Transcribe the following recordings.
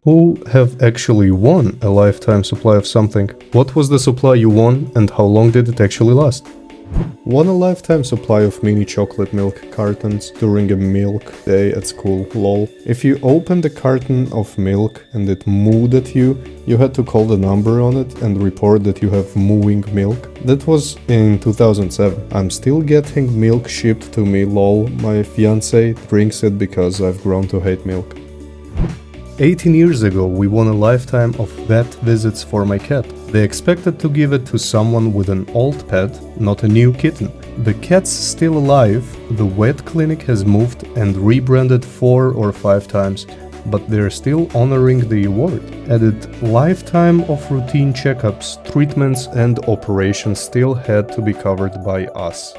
Who have actually won a lifetime supply of something? What was the supply you won and how long did it actually last? Won a lifetime supply of mini chocolate milk cartons during a milk day at school, lol. If you opened a carton of milk and it mooed at you, you had to call the number on it and report that you have mooing milk. That was in 2007. I'm still getting milk shipped to me, lol. My fiance drinks it because I've grown to hate milk. 18 years ago, we won a lifetime of vet visits for my cat. They expected to give it to someone with an old pet, not a new kitten. The cat's still alive, the vet clinic has moved and rebranded 4 or 5 times, but they're still honoring the award. Added lifetime of routine checkups, treatments and operations still had to be covered by us.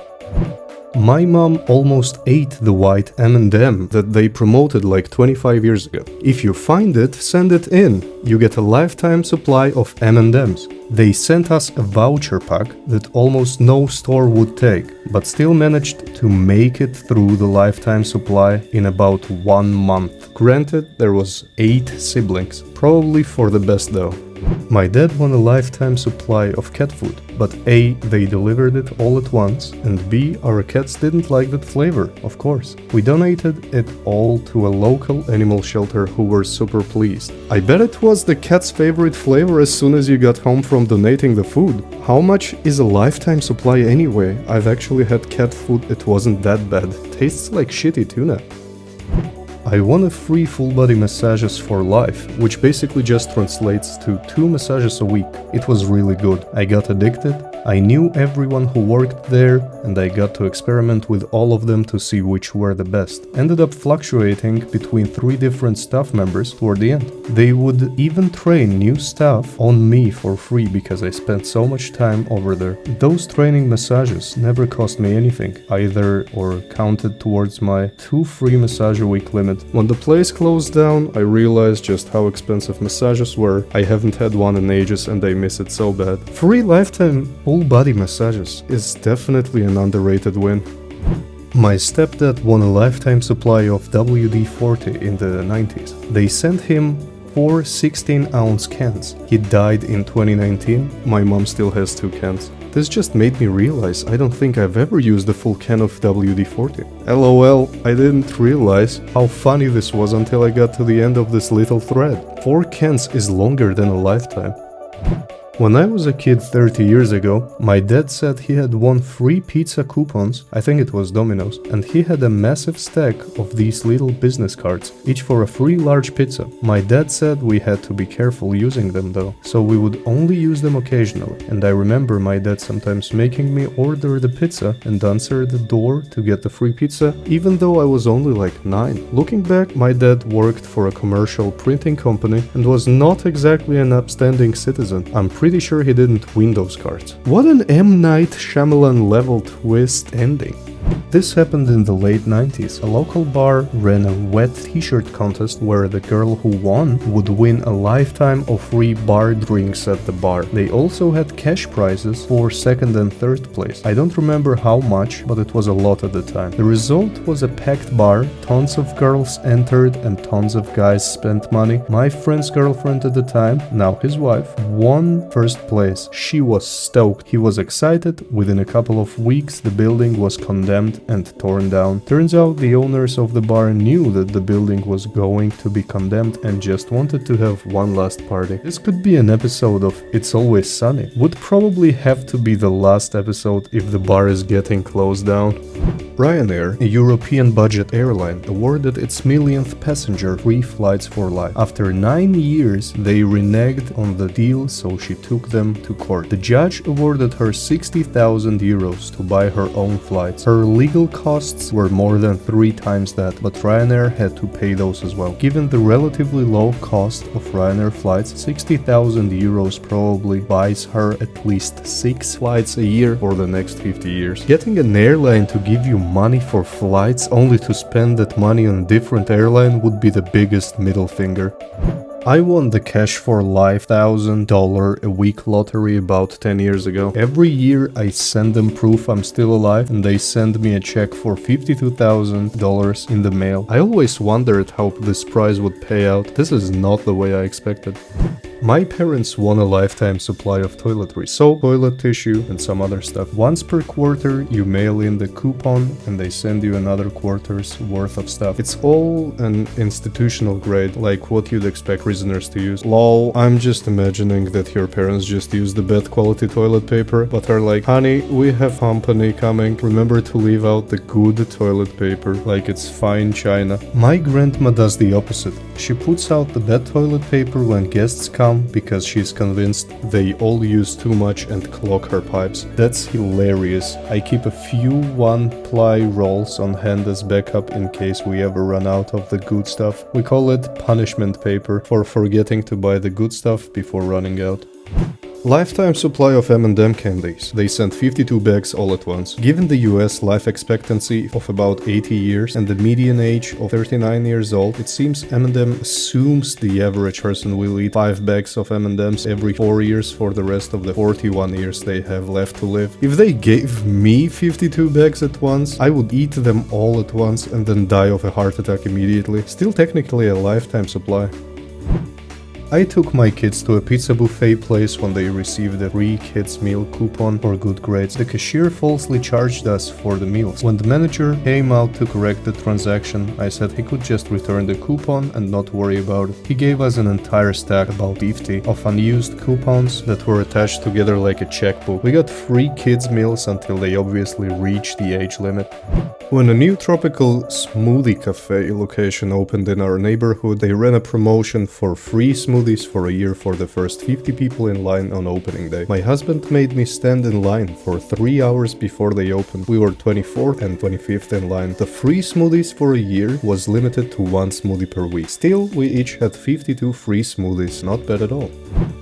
My mom almost ate the white M&M that they promoted like 25 years ago. If you find it, send it in. You get a lifetime supply of M&Ms. They sent us a voucher pack that almost no store would take, but still managed to make it through the lifetime supply in about 1 month. Granted, there was 8 siblings, probably for the best though. My dad won a lifetime supply of cat food, but A, they delivered it all at once, and B, our cats didn't like that flavor, of course. We donated it all to a local animal shelter who were super pleased. I bet it was the cat's favorite flavor as soon as you got home from donating the food. How much is a lifetime supply anyway? I've actually had cat food, it wasn't that bad. Tastes like shitty tuna. I won a free full-body massages for life, which basically just translates to 2 massages a week. It was really good. I got addicted, I knew everyone who worked there, and I got to experiment with all of them to see which were the best. Ended up fluctuating between 3 different staff members toward the end. They would even train new staff on me for free because I spent so much time over there. Those training massages never cost me anything, either or counted towards my 2 free massage a week limit. When the place closed down, I realized just how expensive massages were. I haven't had one in ages and I miss it so bad. Free lifetime full body massages is definitely an underrated win. My stepdad won a lifetime supply of WD-40 in the 90s. They sent him 4 16-ounce cans. He died in 2019. My mom still has 2 cans. This just made me realize I don't think I've ever used a full can of WD-40. LOL, I didn't realize how funny this was until I got to the end of this little thread. 4 cans is longer than a lifetime. When I was a kid 30 years ago, my dad said he had won free pizza coupons, I think it was Domino's, and he had a massive stack of these little business cards, each for a free large pizza. My dad said we had to be careful using them though, so we would only use them occasionally, and I remember my dad sometimes making me order the pizza and answer the door to get the free pizza, even though I was only like 9. Looking back, my dad worked for a commercial printing company and was not exactly an upstanding citizen. I'm pretty sure he didn't win those cards. What an M. Night Shyamalan level twist ending. This happened in the late 90s. A local bar ran a wet t-shirt contest where the girl who won would win a lifetime of free bar drinks at the bar. They also had cash prizes for 2nd and 3rd place. I don't remember how much, but it was a lot at the time. The result was a packed bar, tons of girls entered and tons of guys spent money. My friend's girlfriend at the time, now his wife, won 1st place. She was stoked. He was excited. Within a couple of weeks, the building was condemned and torn down. Turns out the owners of the bar knew that the building was going to be condemned and just wanted to have one last party. This could be an episode of It's Always Sunny. Would probably have to be the last episode if the bar is getting closed down. Ryanair, a European budget airline, awarded its millionth passenger free flights for life. After 9 years, they reneged on the deal, so she took them to court. The judge awarded her 60,000 euros to buy her own flights. Her legal costs were more than 3 times that, but Ryanair had to pay those as well. Given the relatively low cost of Ryanair flights, 60,000 euros probably buys her at least 6 flights a year for the next 50 years. Getting an airline to give you money for flights only to spend that money on a different airline would be the biggest middle finger. I won the Cash for Life $1,000 a week lottery about 10 years ago. Every year I send them proof I'm still alive and they send me a check for $52,000 in the mail. I always wondered how this prize would pay out. This is not the way I expected. My parents won a lifetime supply of toiletries, soap, toilet tissue, and some other stuff. Once per quarter, you mail in the coupon and they send you another quarter's worth of stuff. It's all an institutional grade, like what you'd expect prisoners to use. Lol, I'm just imagining that your parents just use the bad quality toilet paper, but are like, honey, we have company coming. Remember to leave out the good toilet paper, like it's fine china. My grandma does the opposite. She puts out the bad toilet paper when guests come because she's convinced they all use too much and clog her pipes. That's hilarious. I keep a few one-ply rolls on hand as backup in case we ever run out of the good stuff. We call it punishment paper for forgetting to buy the good stuff before running out. Lifetime supply of M&M candies. They sent 52 bags all at once. Given the US life expectancy of about 80 years and the median age of 39 years old, it seems M&M assumes the average person will eat 5 bags of M&Ms every 4 years for the rest of the 41 years they have left to live. If they gave me 52 bags at once, I would eat them all at once and then die of a heart attack immediately. Still technically a lifetime supply. I took my kids to a pizza buffet place when they received a free kids meal coupon for good grades. The cashier falsely charged us for the meals. When the manager came out to correct the transaction, I said he could just return the coupon and not worry about it. He gave us an entire stack, about 50, of unused coupons that were attached together like a checkbook. We got free kids meals until they obviously reached the age limit. When a new tropical smoothie cafe location opened in our neighborhood, they ran a promotion for free smoothies for a year for the first 50 people in line on opening day. My husband made me stand in line for 3 hours before they opened. We were 24th and 25th in line. The free smoothies for a year was limited to 1 smoothie per week. Still, we each had 52 free smoothies. Not bad at all.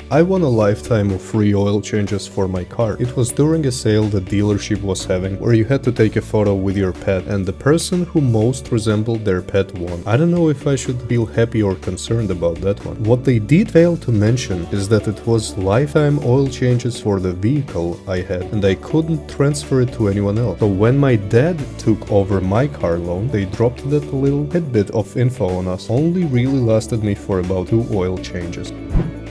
I won a lifetime of free oil changes for my car. It was during a sale the dealership was having, where you had to take a photo with your pet, and the person who most resembled their pet won. I don't know if I should feel happy or concerned about that one. What they did fail to mention is that it was lifetime oil changes for the vehicle I had, and I couldn't transfer it to anyone else. So when my dad took over my car loan, they dropped that little tidbit of info on us. Only really lasted me for about 2 oil changes.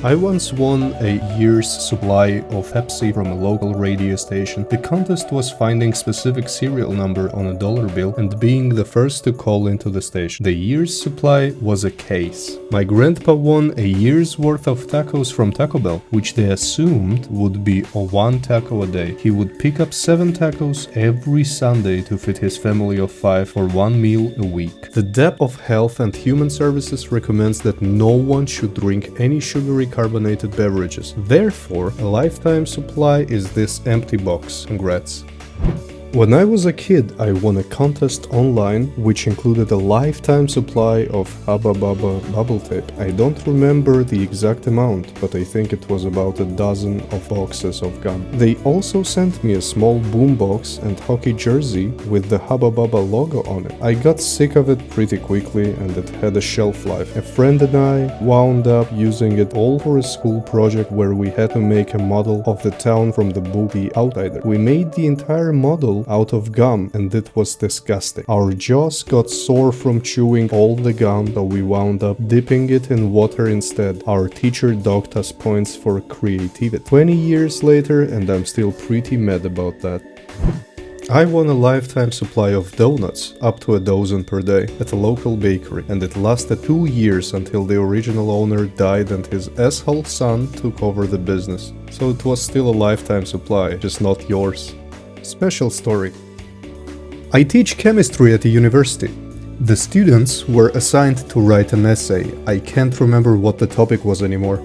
I once won a year's supply of Pepsi from a local radio station. The contest was finding specific serial number on a dollar bill and being the first to call into the station. The year's supply was a case. My grandpa won a year's worth of tacos from Taco Bell, which they assumed would be 1 taco a day. He would pick up 7 tacos every Sunday to feed his family of 5 for 1 meal a week. The Department of Health and Human Services recommends that no one should drink any sugary carbonated beverages. Therefore, a lifetime supply is this empty box. Congrats. When I was a kid, I won a contest online which included a lifetime supply of Hubba Bubba bubble tape. I don't remember the exact amount, but I think it was about a dozen of boxes of gum. They also sent me a small boombox and hockey jersey with the Hubba Bubba logo on it. I got sick of it pretty quickly and it had a shelf life. A friend and I wound up using it all for a school project where we had to make a model of the town from the book The Outsider. We made the entire model out of gum and it was disgusting. Our jaws got sore from chewing all the gum, so we wound up dipping it in water instead. Our teacher docked us points for creativity. 20 years later and I'm still pretty mad about that. I won a lifetime supply of donuts, up to a dozen per day, at a local bakery, and it lasted 2 years until the original owner died and his asshole son took over the business. So it was still a lifetime supply, just not yours. Special story. I teach chemistry at a university. The students were assigned to write an essay. I can't remember what the topic was anymore.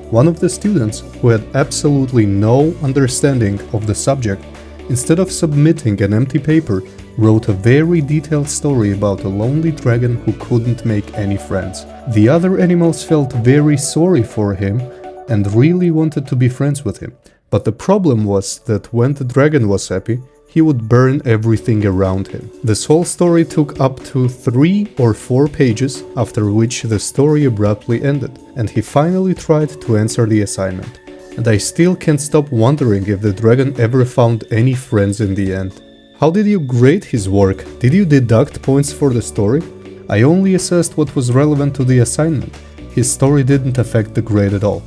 One of the students, who had absolutely no understanding of the subject, instead of submitting an empty paper, wrote a very detailed story about a lonely dragon who couldn't make any friends. The other animals felt very sorry for him and really wanted to be friends with him. But the problem was that when the dragon was happy, he would burn everything around him. This whole story took up to 3 or 4 pages, after which the story abruptly ended, and he finally tried to answer the assignment. And I still can't stop wondering if the dragon ever found any friends in the end. How did you grade his work? Did you deduct points for the story? I only assessed what was relevant to the assignment. His story didn't affect the grade at all.